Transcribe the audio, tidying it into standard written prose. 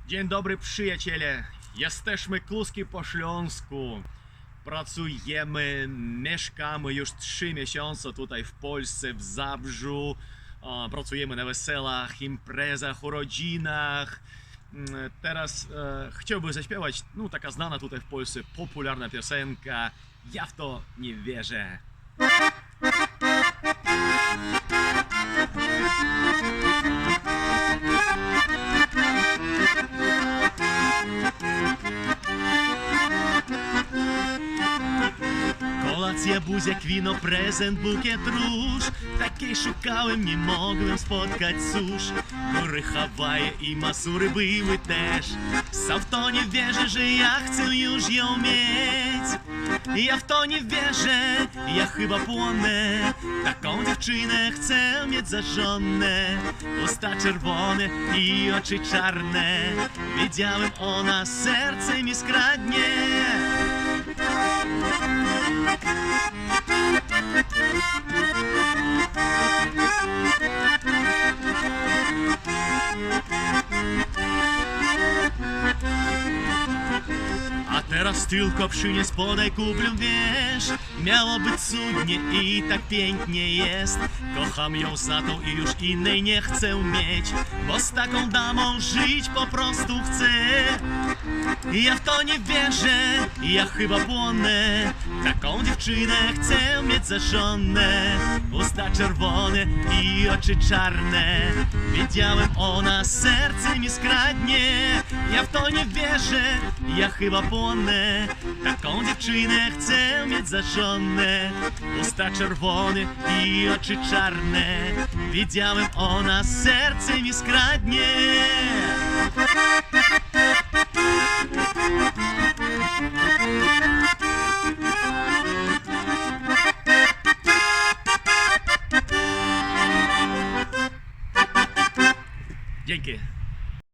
Dzień dobry przyjaciele, jesteśmy Kluski po Śląsku. Pracujemy, mieszkamy już 3 miesiące tutaj w Polsce, w Zabrzu. Pracujemy na weselach, imprezach, urodzinach. Teraz chciałbym zaśpiewać, taka znana tutaj w Polsce popularna piosenka Ja w to nie wierzę. Kolacja, buziak, wino, prezent, bukiet róż. Takiej szukałem, nie mogłem spotkać, cóż. Góry, Hawaje i Masury były też. Sam w to nie wierzę, że ja chcę już ją mieć. Ja w to nie wierzę, ja chyba płonę. Taką dziewczynę chcę mieć za żonę. Usta czerwone i oczy czarne. Wiedziałem, ona serce mi skradnie. A teraz tylko przynieś, podaj, kupię, wiesz. Miało być cudnie i tak pięknie jest. Kocham ją za tą i już innej nie chcę mieć, bo z taką damą żyć po prostu chcę. Ja w to nie wierzę, ja chyba płonę. Taką dziewczynę chcę mieć za żonę. Usta czerwone i oczy czarne. Wiedziałem, ona serce mi skradnie. Ja w to nie wierzę, ja chyba płonę. Taką dziewczynę chcę mieć za żonę. Usta czerwone i oczy czarne. Wiedziałem, ona serce mi skradnie. Dzięki.